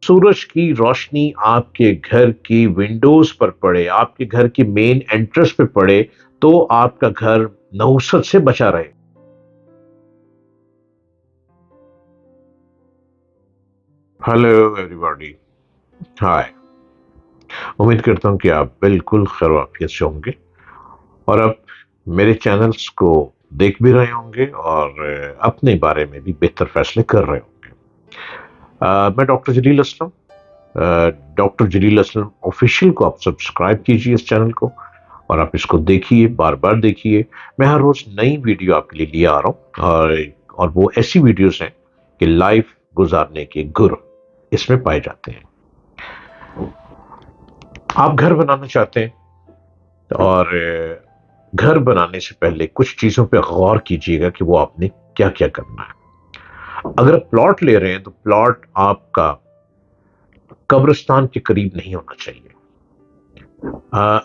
सूरज की रोशनी आपके घर की विंडोज पर पड़े, आपके घर की मेन एंट्रेंस पे पड़े, तो आपका घर नहुसत से बचा रहे। हेलो एवरीबॉडी, हाय। उम्मीद करता हूँ कि आप बिल्कुल खैर वाफियत से होंगे और अब मेरे चैनल्स को देख भी रहे होंगे और अपने बारे में भी बेहतर फैसले कर रहे होंगे। मैं डॉक्टर जलील असलम, डॉक्टर जलील असलम ऑफिशियल को आप सब्सक्राइब कीजिए इस चैनल को और आप इसको देखिए, बार बार देखिए। मैं हर रोज नई वीडियो आपके लिए आ रहा हूँ और वो ऐसी वीडियोस हैं कि लाइफ गुजारने के गुर इसमें पाए जाते हैं। आप घर बनाना चाहते हैं और घर बनाने से पहले कुछ चीजों पे गौर कीजिएगा कि वो आपने क्या क्या करना है। अगर आप प्लॉट ले रहे हैं तो प्लॉट आपका कब्रिस्तान के करीब नहीं होना चाहिए।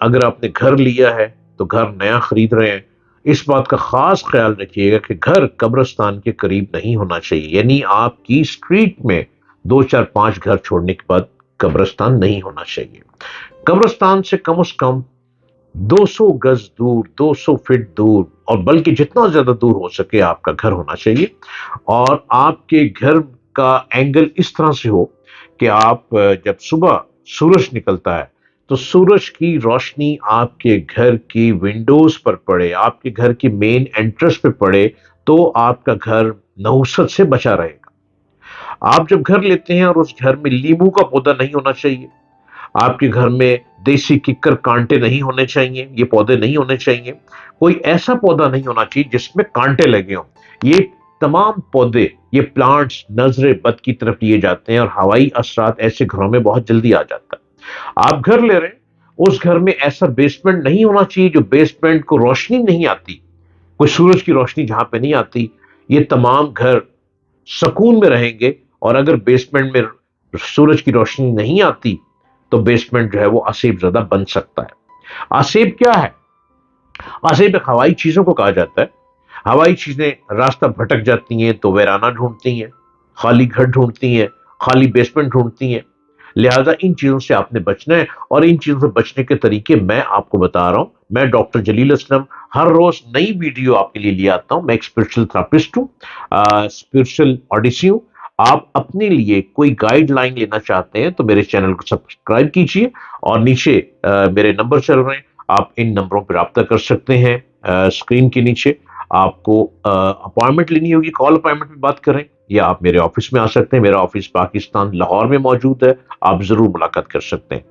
अगर आपने घर लिया है तो घर नया खरीद रहे हैं, इस बात का खास ख्याल रखिएगा कि घर कब्रिस्तान के करीब नहीं होना चाहिए। यानी आपकी स्ट्रीट में 2 4 5 घर छोड़ने के बाद कब्रिस्तान नहीं होना चाहिए। कब्रिस्तान से कम 200 गज दूर, 200 फीट दूर, और बल्कि जितना ज्यादा दूर हो सके आपका घर होना चाहिए। और आपके घर का एंगल इस तरह से हो कि आप जब सुबह सूरज निकलता है तो सूरज की रोशनी आपके घर की विंडोज पर पड़े, आपके घर की मेन एंट्रेंस पे पड़े, तो आपका घर नहुसत से बचा रहेगा। आप जब घर लेते हैं और उस घर में नींबू का पौधा नहीं होना चाहिए, आपके घर में देसी किक्कर कांटे नहीं होने चाहिए, ये पौधे नहीं होने चाहिए। कोई ऐसा पौधा नहीं होना चाहिए जिसमें कांटे लगे हों। ये तमाम पौधे, ये प्लांट्स नजरे बद की तरफ लिए जाते हैं और हवाई असरात ऐसे घरों में बहुत जल्दी आ जाता है। आप घर ले रहे हैं, उस घर में ऐसा बेसमेंट नहीं होना चाहिए जो बेसमेंट को रोशनी नहीं आती, कोई सूरज की रोशनी जहां पे नहीं आती। ये तमाम घर सुकून में रहेंगे। और अगर बेसमेंट में सूरज की रोशनी नहीं आती तो बेसमेंट जो है वो असेब ज्यादा बन सकता है। असेब क्या है? असेब एक हवाई चीजों को कहा जाता है। हवाई चीजें रास्ता भटक जाती हैं तो वीराना ढूंढती हैं, खाली घर ढूंढती हैं, खाली बेसमेंट ढूंढती हैं। लिहाजा इन चीजों से आपने बचना है और इन चीजों से बचने के तरीके मैं आपको बता रहा हूं। मैं डॉक्टर जलील असलम हर रोज नई वीडियो आपके लिए ले आता हूं। मैं एक स्पिरिचुअल थेरेपिस्ट हूं, स्पिरिचुअल ऑडिसी हूं। आप अपने लिए कोई गाइडलाइन लेना चाहते हैं तो मेरे चैनल को सब्सक्राइब कीजिए और नीचे मेरे नंबर चल रहे हैं, आप इन नंबरों पर रब्ता कर सकते हैं। स्क्रीन के नीचे आपको अपॉइंटमेंट लेनी होगी, कॉल अपॉइंटमेंट में बात करें, या आप मेरे ऑफिस में आ सकते हैं। मेरा ऑफिस पाकिस्तान लाहौर में मौजूद है, आप जरूर मुलाकात कर सकते हैं।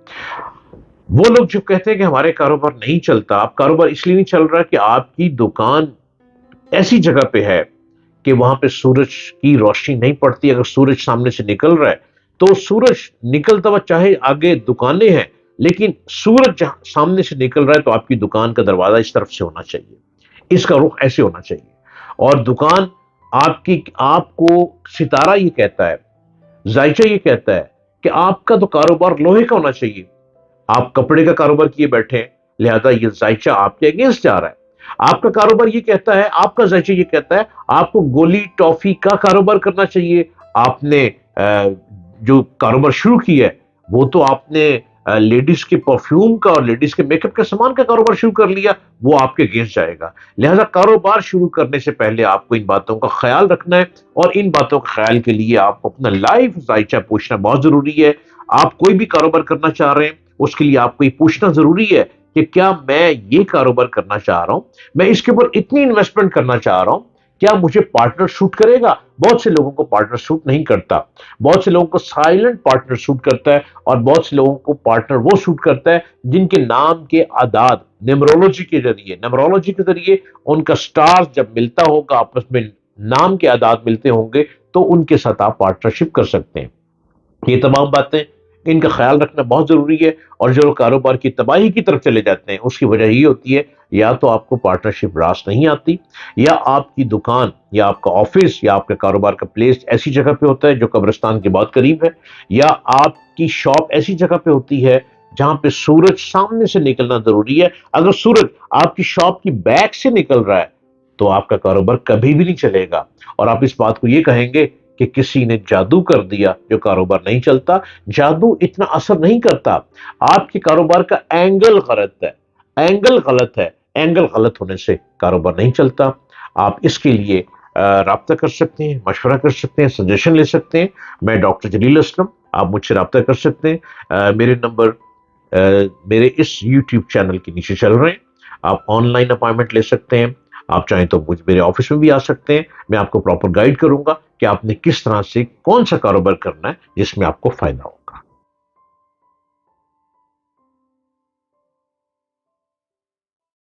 वो लोग जो कहते हैं कि हमारे कारोबार नहीं चलता, आप कारोबार इसलिए नहीं चल रहा कि आपकी दुकान ऐसी जगह पे है कि वहां पे सूरज की रोशनी नहीं पड़ती। अगर सूरज सामने से निकल रहा है तो सूरज निकलता हुआ, चाहे आगे दुकानें हैं, लेकिन सूरज जहां सामने से निकल रहा है तो आपकी दुकान का दरवाजा इस तरफ से होना चाहिए, इसका रुख ऐसे होना चाहिए। और दुकान आपकी, आपको सितारा ये कहता है, जायचा ये कहता है कि आपका तो कारोबार लोहे का होना चाहिए। आप कपड़े का कारोबार किए बैठे हैं, लिहाजा ये जायचा आपके अगेंस्ट जा रहा है। आपका कारोबार ये कहता है, आपका जायचा ये कहता है आपको गोली टॉफी का कारोबार करना चाहिए। आपने जो कारोबार शुरू किया है वो तो आपने लेडीज के परफ्यूम का और लेडीज के मेकअप के सामान का कारोबार शुरू कर लिया, वो आपके अगेंस्ट जाएगा। लिहाजा कारोबार शुरू करने से पहले आपको इन बातों का ख्याल रखना है और इन बातों के ख्याल के लिए आपको अपना लाइफ जायचा पूछना बहुत जरूरी है। आप कोई भी कारोबार करना चाह रहे हैं उसके लिए आपको ये पूछना जरूरी है कि क्या मैं ये कारोबार करना चाह रहा हूं, मैं इसके ऊपर इतनी इन्वेस्टमेंट करना चाह रहा हूं, क्या मुझे पार्टनर शूट करेगा? बहुत से लोगों को पार्टनर शूट नहीं करता, बहुत से लोगों को साइलेंट पार्टनर शूट करता है और बहुत से लोगों को पार्टनर वो शूट करता है जिनके नाम के आदाद न्यूमरोलॉजी के जरिए उनका स्टार जब मिलता होगा, आपस में नाम के आदाद मिलते होंगे, तो उनके साथ आप पार्टनरशिप कर सकते हैं। ये तमाम बातें, इनका ख्याल रखना बहुत जरूरी है। और जो कारोबार की तबाही की तरफ चले जाते हैं उसकी वजह ये होती है, या तो आपको पार्टनरशिप रास नहीं आती, या आपकी दुकान या आपका ऑफिस या आपके कारोबार का प्लेस ऐसी जगह पे होता है जो कब्रिस्तान के बहुत करीब है, या आपकी शॉप ऐसी जगह पे होती है जहां पे सूरज सामने से निकलना जरूरी है। अगर सूरज आपकी शॉप की बैक से निकल रहा है तो आपका कारोबार कभी भी नहीं चलेगा और आप इस बात को ये कहेंगे کہ کسی نے جادو کر دیا جو کاروبار نہیں چلتا. جادو اتنا اثر نہیں کرتا. آپ کے کاروبار کا اینگل غلط ہے. اینگل غلط ہے. اینگل غلط ہونے سے کاروبار نہیں چلتا. آپ اس کے لیے رابطہ کر سکتے ہیں, مشورہ کر سکتے ہیں, سجیشن لے سکتے ہیں. میں ڈاکٹر جلیل اسلم, آپ مجھ سے رابطہ کر سکتے ہیں. میرے نمبر میرے اس یوٹیوب چینل کے نیچے چل رہے ہیں. آپ آن لائن اپائنٹمنٹ لے سکتے ہیں. آپ چاہیں تو مجھ میرے آفس میں بھی آ سکتے ہیں. میں آپ کو پراپر گائیڈ کروں گا کہ آپ نے کس طرح سے کون سا کاروبار کرنا ہے جس میں آپ کو فائدہ ہو.